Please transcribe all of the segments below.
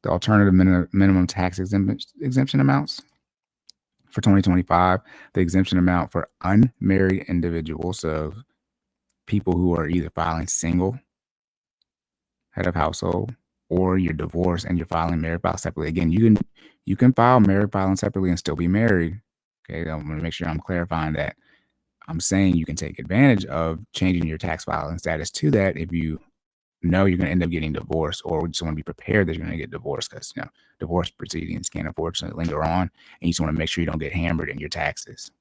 the alternative minimum tax exemption amounts. For 2025, the exemption amount for unmarried individuals, so people who are either filing single head of household, or you're divorced and you're filing married file separately. Again, you can file married filing separately and still be married. Okay, I'm going to make sure I'm clarifying that. I'm saying you can take advantage of changing your tax filing status to that if you know you're going to end up getting divorced, or just want to be prepared that you're going to get divorced, because divorce proceedings can unfortunately linger on, and you just want to make sure you don't get hammered in your taxes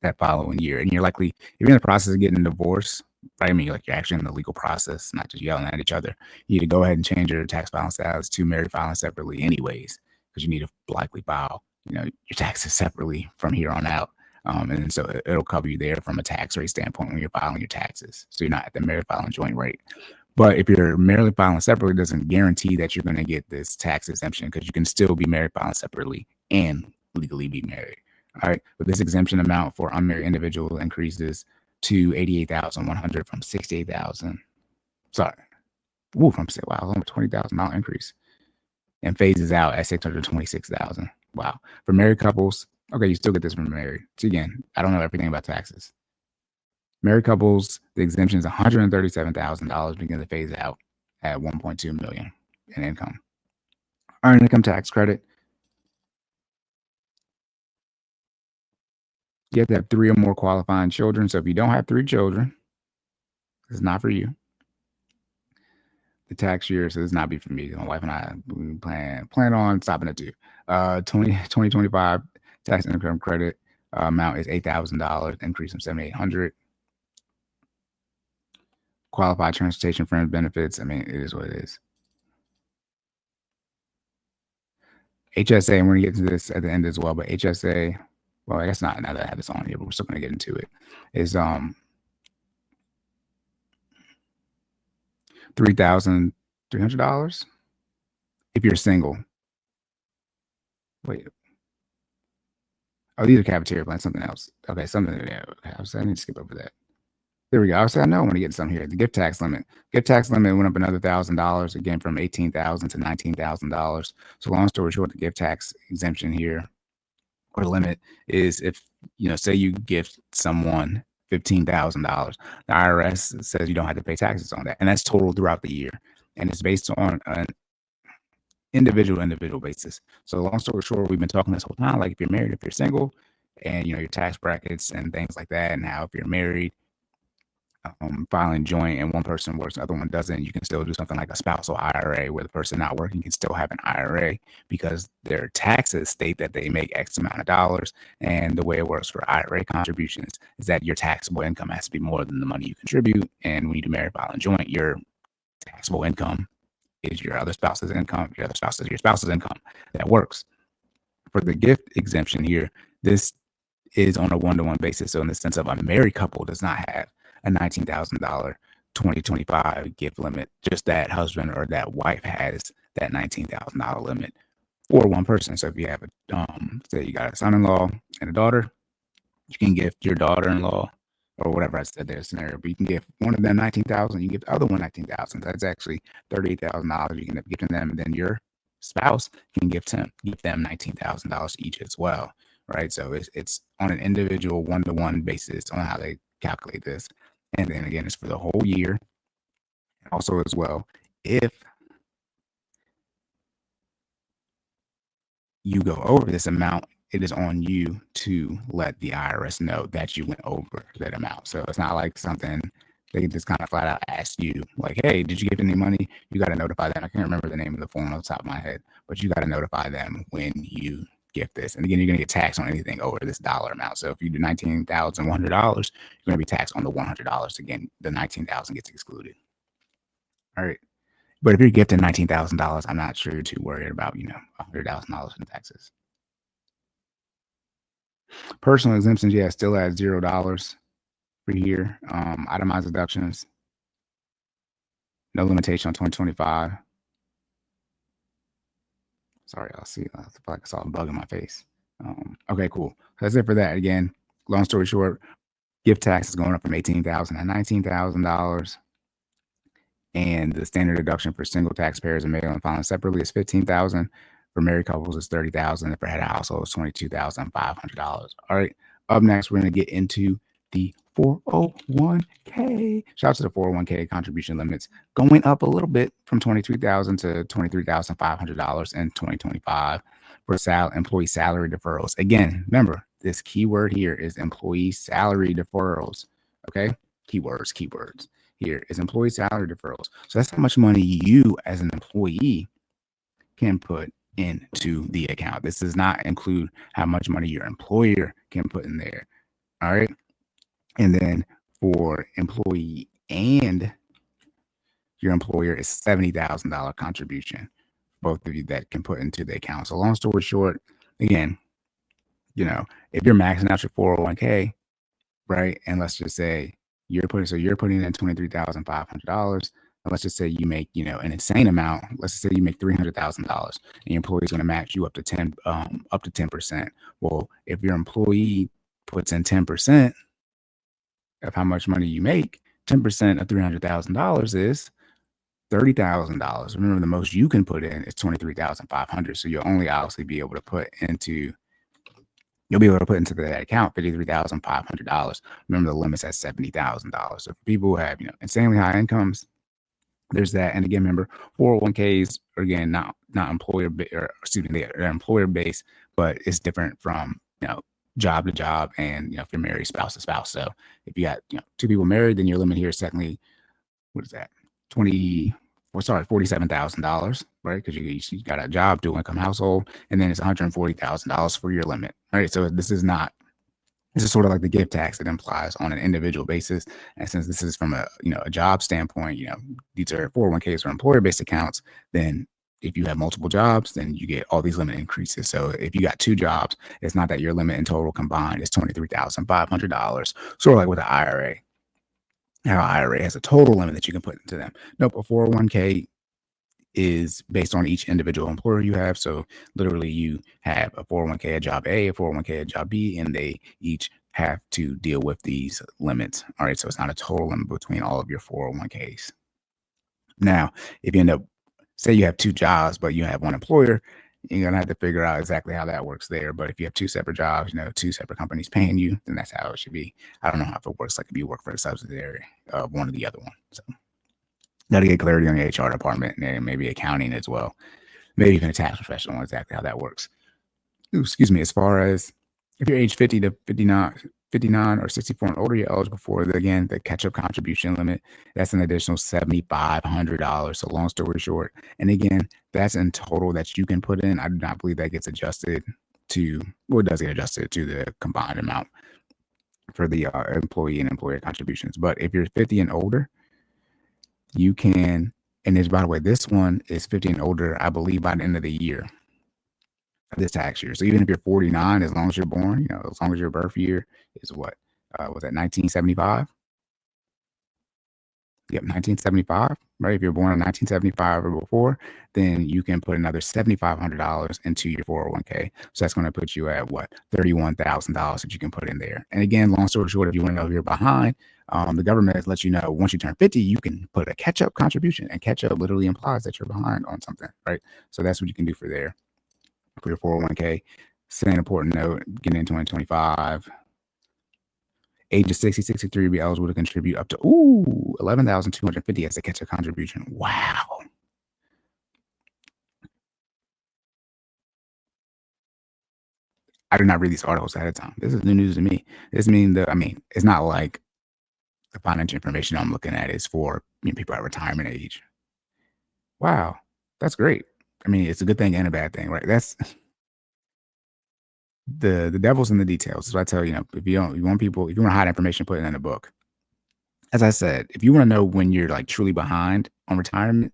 that following year. And you're likely, if you're in the process of getting a divorce, right? I mean, like, you're actually in the legal process, not just yelling at each other. You need to go ahead and change your tax filing status to married filing separately anyways, because you need to likely file, your taxes separately from here on out. And so it'll cover you there from a tax rate standpoint when you're filing your taxes. So you're not at the married filing joint rate. But if you're married filing separately, it doesn't guarantee that you're going to get this tax exemption, because you can still be married filing separately and legally be married. All right. But this exemption amount for unmarried individuals increases to $88,100 from $68,000. Sorry. Ooh, from wow, $20,000 increase, and phases out at $626,000. Wow. For married couples, okay, you still get this from married. So again, I don't know everything about taxes. Married couples, the exemption is $137,000, begin to phase out at $1.2 million in income. Earned income tax credit. You have to have 3 or more qualifying children. So if you don't have 3 children, it's not for you. The tax year, so this not be for me. My wife and I, we plan on stopping at 2. 2025 tax income credit amount is $8,000, increase from $7,800. Qualified transportation friend benefits. I mean, it is what it is. HSA, and we're gonna get to this at the end as well, but HSA, well, I guess not now that I have this on here, but we're still gonna get into it, is $3,300 if you're single. Wait. Oh, these are cafeteria plans, something else. Okay, something. Yeah, okay, I need to skip over that. There we go. I know I want to get some here. The gift tax limit. Gift tax limit went up another $1,000, again from $18,000 to $19,000. So long story short, the gift tax exemption here, or limit, is if, say you gift someone $15,000, the IRS says you don't have to pay taxes on that, and that's total throughout the year, and it's based on an individual basis. So long story short, we've been talking this whole time, like if you're married, if you're single, and your tax brackets and things like that, and how if you're married, filing joint and one person works, the other one doesn't, you can still do something like a spousal IRA, where the person not working can still have an IRA because their taxes state that they make X amount of dollars. And the way it works for IRA contributions is that your taxable income has to be more than the money you contribute. And when you do married filing joint, your taxable income is your other spouse's income, your spouse's income. That works. For the gift exemption here, this is on a one-to-one basis. So in the sense of a married couple does not have a $19,000 2025 gift limit. Just that husband or that wife has that $19,000 limit for one person. So if you have say you got a son-in-law and a daughter, you can gift your daughter-in-law, or whatever I said there scenario, but you can give one of them $19,000, you give the other one $19,000. That's actually $38,000 you can end up giving them, and then your spouse can give them $19,000 each as well, right? So it's on an individual one-to-one basis on how they calculate this, and then again, it's for the whole year. Also, as well, if you go over this amount, it is on you to let the IRS know that you went over that amount. So it's not like something they can just kind of flat out ask you, like, hey, did you give any money? You got to notify them. I can't remember the name of the form on the top of my head, but you got to notify them when you gift this. And again, you're going to get taxed on anything over this dollar amount. So if you do $19,100, you're going to be taxed on the $100. Again, the $19,000 gets excluded. All right. But if you're gifting $19,000, I'm not sure you're too worried about, $100,000 in taxes. Personal exemptions, yeah, still at $0 for here. Itemized deductions, no limitation on 2025. Sorry, I feel like I saw a bug in my face. Okay, cool. That's it for that. Again, long story short, gift tax is going up from $18,000 to $19,000. And the standard deduction for single taxpayers and male and filing separately is $15,000. For married couples, it's $30,000. And for head of household, it's $22,500. All right. Up next, we're going to get into the 401k. Shout out to the 401k contribution limits going up a little bit from $23,000 to $23,500 in 2025 for employee salary deferrals. Again, remember, this keyword here is employee salary deferrals. Okay. Keywords here is employee salary deferrals. So that's how much money you as an employee can put into the account. This does not include how much money your employer can put in there. All right. And then for employee and your employer is $70,000 contribution, both of you that can put into the account. So long story short, again, if you're maxing out your 401k, right? And let's just say you're putting in $23,500. And let's just say you make, an insane amount. Let's just say you make $300,000 and your employee is going to match you up to 10%. Well, if your employee puts in 10% of how much money you make, 10% of $300,000 is $30,000. Remember, the most you can put in is $23,500. So you'll only obviously be able to put into that account $53,500. Remember, the limit's at $70,000. So for people who have, insanely high incomes, there's that. And again, remember, 401ks are, again, not employer, or excuse me, they're employer based, but it's different from, job to job, and, if you're married, spouse to spouse. So if you got, two people married, then your limit here is technically, what is that? $47,000, right? Because you got a job, dual income household, and then it's $140,000 for your limit, right? So this is sort of like the gift tax it implies on an individual basis. And since this is from a job standpoint, these are 401ks or employer-based accounts, then if you have multiple jobs, then you get all these limit increases. So if you got two jobs, it's not that your limit in total combined is $23,500. Sort of like with an IRA. How IRA has a total limit that you can put into them. Nope, a 401k is based on each individual employer you have. So literally you have a 401k at job A, a 401k at job B, and they each have to deal with these limits. All right, so it's not a total limit between all of your 401ks. Now, if you end up, say you have two jobs, but you have one employer, you're going to have to figure out exactly how that works there. But if you have two separate jobs, two separate companies paying you, then that's how it should be. I don't know how it works like if you work for a subsidiary of one or the other one. So got to get clarity on the HR department and maybe accounting as well. Maybe even a tax professional on exactly how that works. Excuse me. As far as if you're age 50 to 59 or 64 and older, you're eligible for, the catch-up contribution limit. That's an additional $7,500. So long story short, and again, that's in total that you can put in. I do not believe that gets adjusted to, well, it does get adjusted to the combined amount for the employee and employer contributions. But if you're 50 and older, you can, and there's, by the way, this one is 50 and older, I believe, by the end of the year, this tax year. So even if you're 49, as long as you're born, as long as your birth year is what, was that 1975? Yep, 1975, right? If you're born in 1975 or before, then you can put another $7,500 into your 401k. So that's going to put you at what, $31,000 that you can put in there. And again, long story short, if you want to know if you're behind, the government has let you know once you turn 50, you can put a catch-up contribution, and catch-up literally implies that you're behind on something, right? So that's what you can do for there for your 401k. Same important note, getting in 2025. Age of 60, 63 will be eligible to contribute up to $11,250 as a catch-up contribution. Wow. I did not read these articles ahead of time. This is new news to me. This means it's not like the financial information I'm looking at is for people at retirement age. Wow, that's great. It's a good thing and a bad thing, right? That's the devil's in the details. So I tell you, if you want to hide information, put it in a book. As I said, if you want to know when you're like truly behind on retirement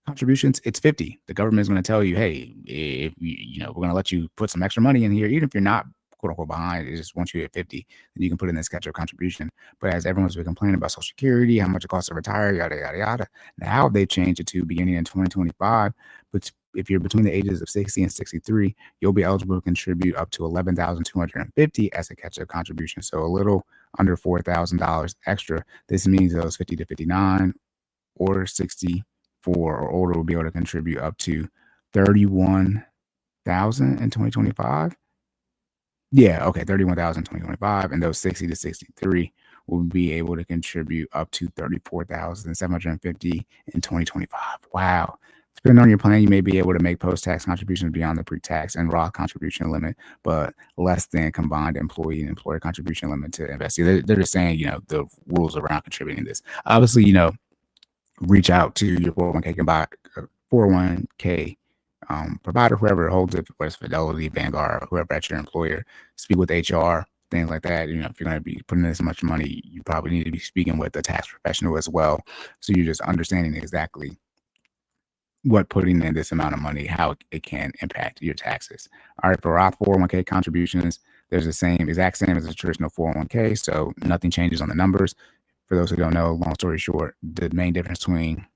contributions, it's 50. The government is going to tell you, hey, if we're going to let you put some extra money in here, even if you're not quote unquote behind, it just wants you at 50, then you can put in this catch-up contribution. But as everyone's been complaining about Social Security, how much it costs to retire, yada, yada, yada. Now they've changed it to beginning in 2025. But if you're between the ages of 60 and 63, you'll be eligible to contribute up to $11,250 as a catch-up contribution. So a little under $4,000 extra. This means those 50 to 59 or 64 or older will be able to contribute up to 31,000 in 2025. Yeah, okay, 31,000 in 2025, and those 60 to 63 will be able to contribute up to 34,750 in 2025. Wow. Depending on your plan, you may be able to make post-tax contributions beyond the pre-tax and Roth contribution limit, but less than combined employee and employer contribution limit to invest. They're just saying, the rules around contributing this. Obviously, reach out to your 401k provider, whoever holds it, whether it's Fidelity, Vanguard, or whoever at your employer. Speak with HR, things like that. If you're going to be putting in this much money, you probably need to be speaking with a tax professional as well. So you're just understanding exactly what putting in this amount of money, how it can impact your taxes. All right, for Roth 401k contributions, there's the exact same as a traditional 401k. So nothing changes on the numbers. For those who don't know, long story short, the main difference between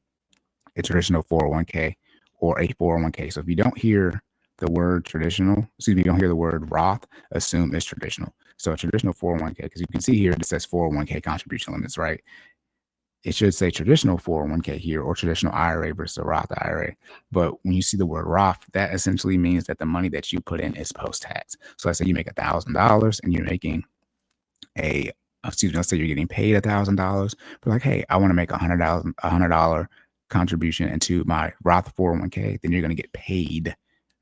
a traditional 401k or a 401k. So if you don't hear the word you don't hear the word Roth, assume it's traditional. So a traditional 401k, because you can see here, it says 401k contribution limits, right? It should say traditional 401k here or traditional IRA versus a Roth IRA. But when you see the word Roth, that essentially means that the money that you put in is post-tax. So let's say you make $1,000 and you're making let's say you're getting paid $1,000, but like, hey, I want to make $100 contribution into my Roth 401k, then you're going to get paid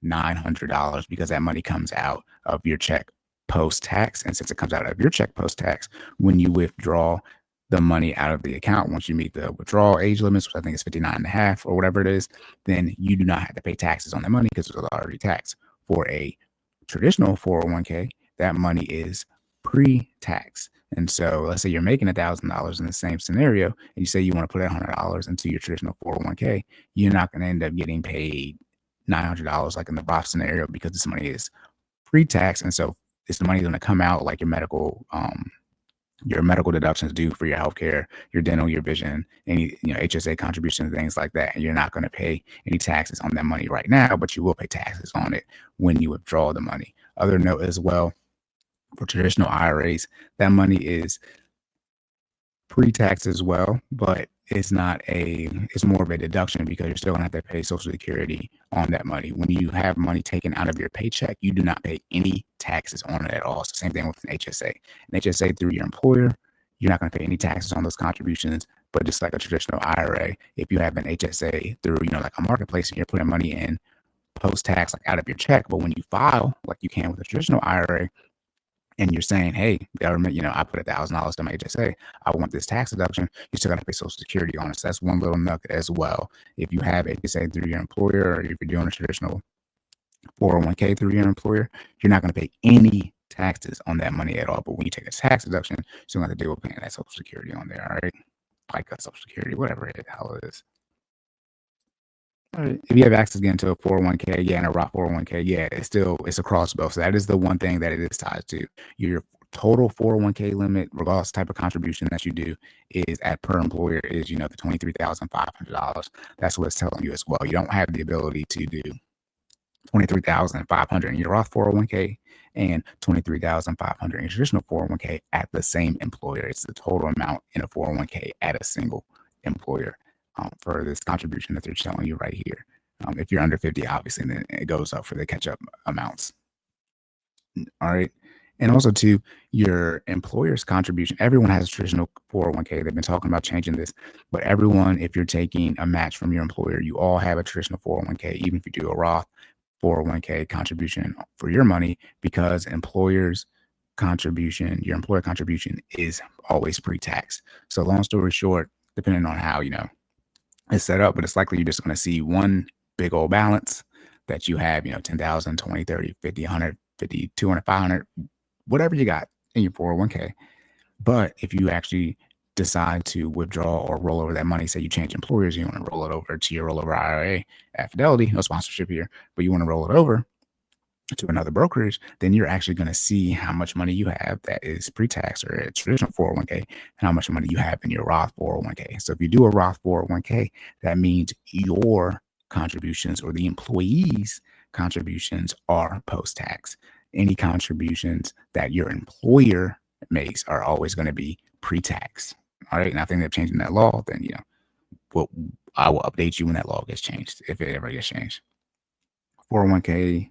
$900 because that money comes out of your check post-tax. And since it comes out of your check post-tax, when you withdraw the money out of the account, once you meet the withdrawal age limits, which I think is 59 and a half or whatever it is, then you do not have to pay taxes on that money because it's already taxed. For a traditional 401k, that money is pre-tax. And so let's say you're making $1,000 in the same scenario, and you say you want to put $100 into your traditional 401k, you're not going to end up getting paid $900 like in the Roth scenario because this money is pre-tax. And so this money is going to come out like your medical deductions due for your healthcare, your dental, your vision, any HSA contributions, things like that. And you're not going to pay any taxes on that money right now, but you will pay taxes on it when you withdraw the money. Other note as well, for traditional IRAs, that money is pre-tax as well, but it's more of a deduction because you're still gonna have to pay Social Security on that money. When you have money taken out of your paycheck, you do not pay any taxes on it at all. It's the same thing with an HSA. An HSA through your employer, you're not gonna pay any taxes on those contributions. But just like a traditional IRA, if you have an HSA through, like a marketplace and you're putting money in post-tax, like out of your check, but when you file, like you can with a traditional IRA, and you're saying, hey, government, I put $1,000 to my HSA. I want this tax deduction. You still got to pay Social Security on it. So that's one little nugget as well. If you have HSA through your employer, or if you're doing a traditional 401k through your employer, you're not going to pay any taxes on that money at all. But when you take a tax deduction, you still have to deal with paying that Social Security on there. All right, like a Social Security, whatever the hell it is. If you have access again to a 401k, and a Roth 401k, it's across both. So that is the one thing that it is tied to. Your total 401k limit, regardless of type of contribution that you do, is per employer is, the $23,500. That's what it's telling you as well. You don't have the ability to do $23,500 in your Roth 401k and $23,500 in your traditional 401k at the same employer. It's the total amount in a 401k at a single employer. For this contribution that they're showing you right here. If you're under 50, obviously, then it goes up for the catch-up amounts. All right. And also, to your employer's contribution, everyone has a traditional 401k. They've been talking about changing this, but everyone, if you're taking a match from your employer, you all have a traditional 401k, even if you do a Roth 401k contribution for your money, because your employer contribution is always pre-tax. So long story short, depending on how, it's set up, but it's likely you're just going to see one big old balance that you have, 10,000, 20, 30, 50, 100, 50, 200, 500, whatever you got in your 401k. But if you actually decide to withdraw or roll over that money, say you change employers, you want to roll it over to your rollover IRA at Fidelity, no sponsorship here, but you want to roll it over to another brokerage, then you're actually going to see how much money you have that is pre-tax or a traditional 401k, and how much money you have in your Roth 401k. So if you do a Roth 401k, that means your contributions or the employee's contributions are post-tax. Any contributions that your employer makes are always going to be pre-tax. All right. And I think they're changing that law, then, I will update you when that law gets changed, if it ever gets changed. 401k.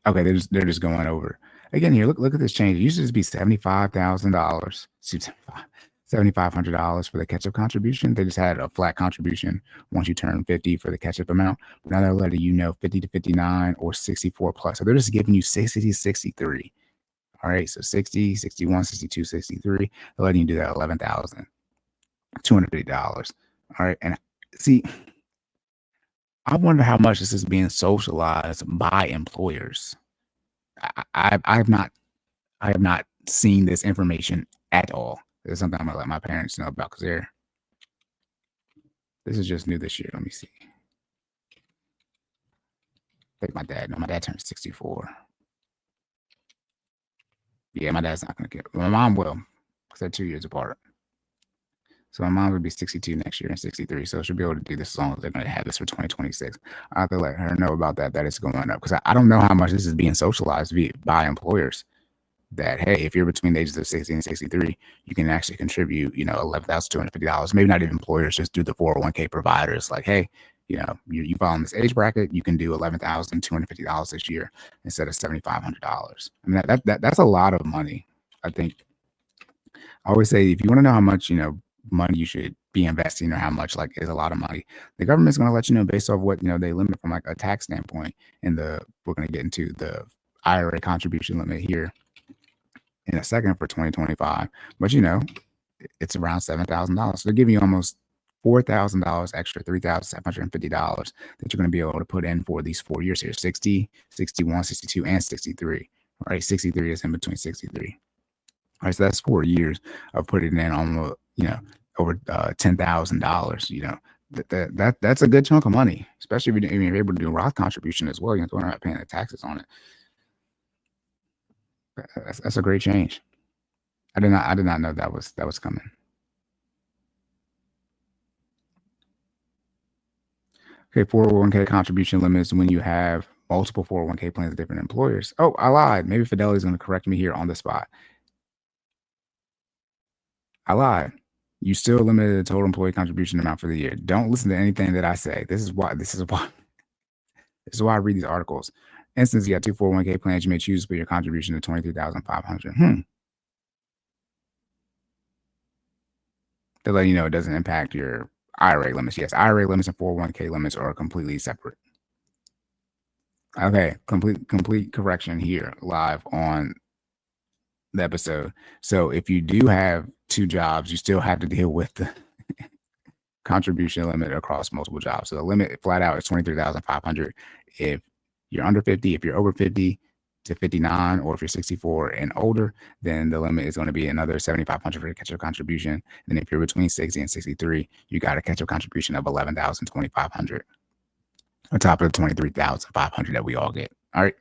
Okay, they're just going over again here. Look at this change. It used to just be $75,000, $7,500 for the catch-up contribution. They just had a flat contribution once you turn 50 for the catch-up amount. But now they're letting you know 50 to 59 or 64 plus. So they're just giving you 60 to 63. All right, so 60, 61, 62, 63. They're letting you do that $11,250. All right, and see, I wonder how much this is being socialized by employers. I have not seen this information at all. This is something I'm gonna let my parents know about because this is just new this year. Let me see. I think my dad. No, my dad turned 64. Yeah, my dad's not gonna get. My mom will, because they're 2 years apart. So my mom would be 62 next year and 63. So she'll be able to do this as long as they're going to have this for 2026. I have to let her know about that it's going up, because I don't know how much this is being socialized by employers. That, hey, if you're between the ages of 60 and 63, you can actually contribute, $11,250. Maybe not even employers, just do the 401k providers. Like, hey, you fall in this age bracket, you can do $11,250 this year instead of $7,500. I mean, that's a lot of money. I think I always say, if you want to know how much money you should be investing, or how much is a lot of money, the government's going to let you know based off what they limit from a tax standpoint. And we're going to get into the IRA contribution limit here in a second for 2025, but it's around $7,000. So they're giving you almost $4,000 extra, $3,750 that you're going to be able to put in for these 4 years here: 60, 61, 62, and 63. All right, 63 is in between 63. All right, so that's 4 years of putting in almost over $10,000. That's a good chunk of money, especially if you're able to do a Roth contribution as well. You're not paying the taxes on it. That's a great change. I did not know that was coming. Okay, 401k contribution limits when you have multiple 401k plans with different employers. Oh, I lied. Maybe Fidelity's going to correct me here on the spot. I lied. You still limited the total employee contribution amount for the year. Don't listen to anything that I say. This is why I read these articles. Instance, you got two 401k plans. You may choose to put your contribution to $23,500. They're letting you know it doesn't impact your IRA limits. Yes, IRA limits and 401k limits are completely separate. Okay, complete correction here live on the episode. So if you do have two jobs, you still have to deal with the contribution limit across multiple jobs. So the limit flat out is $23,500 if you're under 50. If you're over 50 to 59, or if you're 64 and older, then the limit is going to be another $7,500 for the catch-up contribution. And if you're between 60 and 63, you got a catch-up contribution of $11,250 on top of the $23,500 that we all get. All right.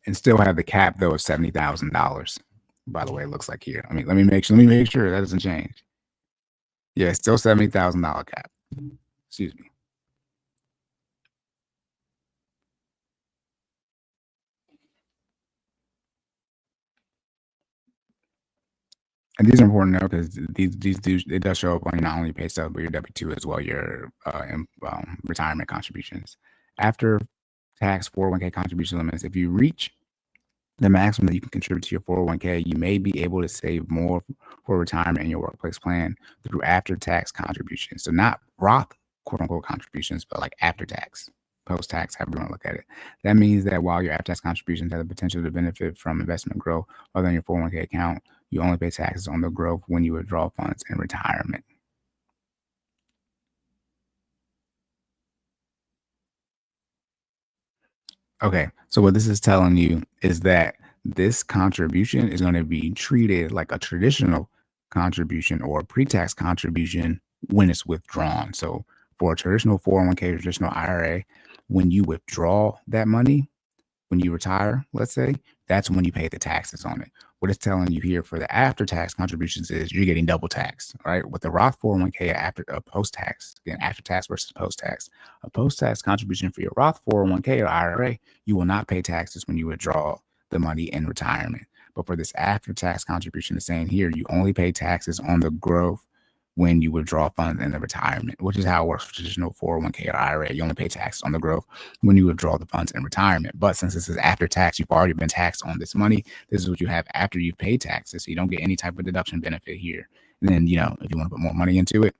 And still have the cap though of $70,000. By the way, it looks like here. I mean, let me make sure that doesn't change. Yeah, it's still $70,000 cap. Excuse me. And these are important to know because it does show up on not only your pay stub, but your W-2 as well, your retirement contributions. After tax 401k contribution limits, if you reach the maximum that you can contribute to your 401k, you may be able to save more for retirement in your workplace plan through after-tax contributions. So not Roth, quote-unquote, contributions, but like after-tax, post-tax, however you want to look at it. That means that while your after-tax contributions have the potential to benefit from investment growth other than your 401k account, you only pay taxes on the growth when you withdraw funds in retirement. Okay, so what this is telling you is that this contribution is going to be treated like a traditional contribution or a pre-tax contribution when it's withdrawn. So for a traditional 401k, traditional IRA, when you withdraw that money, when you retire, let's say, that's when you pay the taxes on it. What it's telling you here for the after-tax contributions is you're getting double taxed, right? With the Roth 401k after post-tax, again, after-tax versus post-tax. A post-tax contribution for your Roth 401k or IRA, you will not pay taxes when you withdraw the money in retirement. But for this after-tax contribution, it's saying here you only pay taxes on the growth when you withdraw funds in the retirement, which is how it works for traditional 401k or IRA. You only pay taxes on the growth when you withdraw the funds in retirement. But since this is after tax, you've already been taxed on this money. This is what you have after you've paid taxes. So you don't get any type of deduction benefit here. And then, if you want to put more money into it,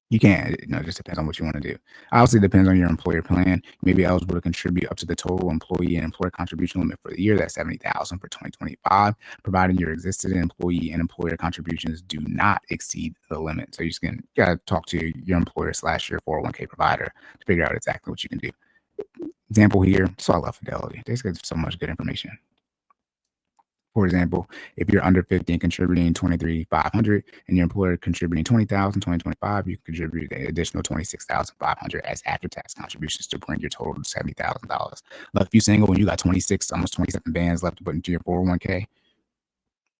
you can. It just depends on what you want to do. Obviously, it depends on your employer plan. You may be eligible to contribute up to the total employee and employer contribution limit for the year. That's $70,000 for 2025, provided your existing employee and employer contributions do not exceed the limit. So you just gotta talk to your employer / your 401k provider to figure out exactly what you can do. Example here. So I love Fidelity. They just get so much good information. For example, if you're under 50 and contributing 23,500 and your employer contributing 20,000, 2025, you contribute an additional 26,500 as after-tax contributions to bring your total to $70,000. Look, if you're single and you got 26, almost 27 bands left to put into your 401k,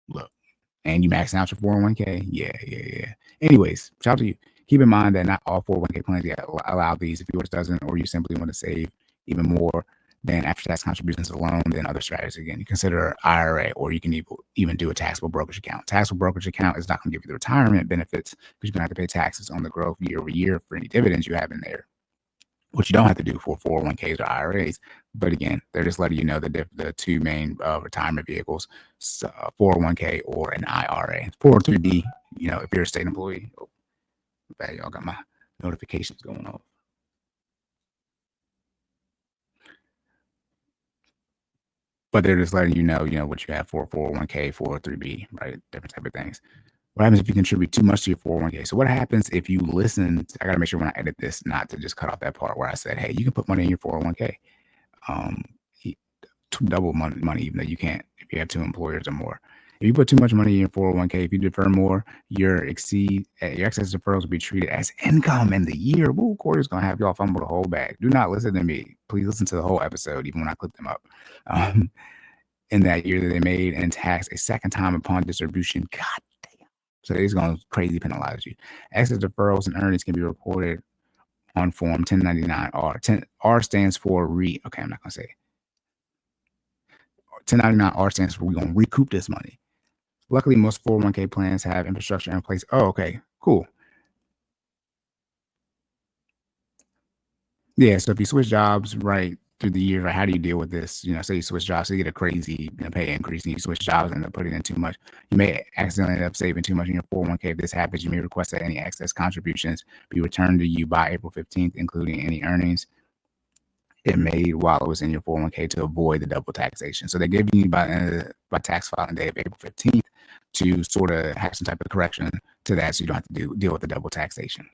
look, and you maxing out your 401k, yeah. Anyways, shout out to you. Keep in mind that not all 401k plans allow these. If yours doesn't, or you simply want to save even more than after-tax contributions alone, then other strategies, again, you consider IRA, or you can even do a taxable brokerage account. Taxable brokerage account is not going to give you the retirement benefits because you're going to have to pay taxes on the growth year over year for any dividends you have in there, which you don't have to do for 401ks or IRAs. But again, they're just letting you know the two main retirement vehicles, 401k or an IRA. 403b, if you're a state employee. Oh, bad, y'all got my notifications going off. But they're just letting you know, what you have for 401k, 403b, right? Different type of things. What happens if you contribute too much to your 401k? So what happens if you listen? I got to make sure when I edit this, not to just cut off that part where I said, hey, you can put money in your 401k. Double money, even though you can't if you have two employers or more. If you put too much money in your 401k, if you defer more, your excess deferrals will be treated as income in the year. Woo, Cory's going to have y'all fumble the whole bag. Do not listen to me. Please listen to the whole episode, even when I clip them up. In that year that they made and tax a second time upon distribution. God damn. So it's going to crazy penalize you. Excess deferrals and earnings can be reported on Form 1099-R. R stands for okay, I'm not going to say it. 1099-R stands for we're going to recoup this money. Luckily, most 401k plans have infrastructure in place. Oh, okay, cool. Yeah, so if you switch jobs right through the year, how do you deal with this? Say you switch jobs, so you get a crazy pay increase, and you switch jobs and end up putting in too much. You may accidentally end up saving too much in your 401k. If this happens, you may request that any excess contributions be returned to you by April 15th, including any earnings it made while it was in your 401k to avoid the double taxation. So they're giving you by tax filing day of April 15th to sort of have some type of correction to that, so you don't have to deal with the double taxation.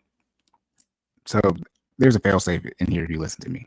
So there's a fail safe in here if you listen to me.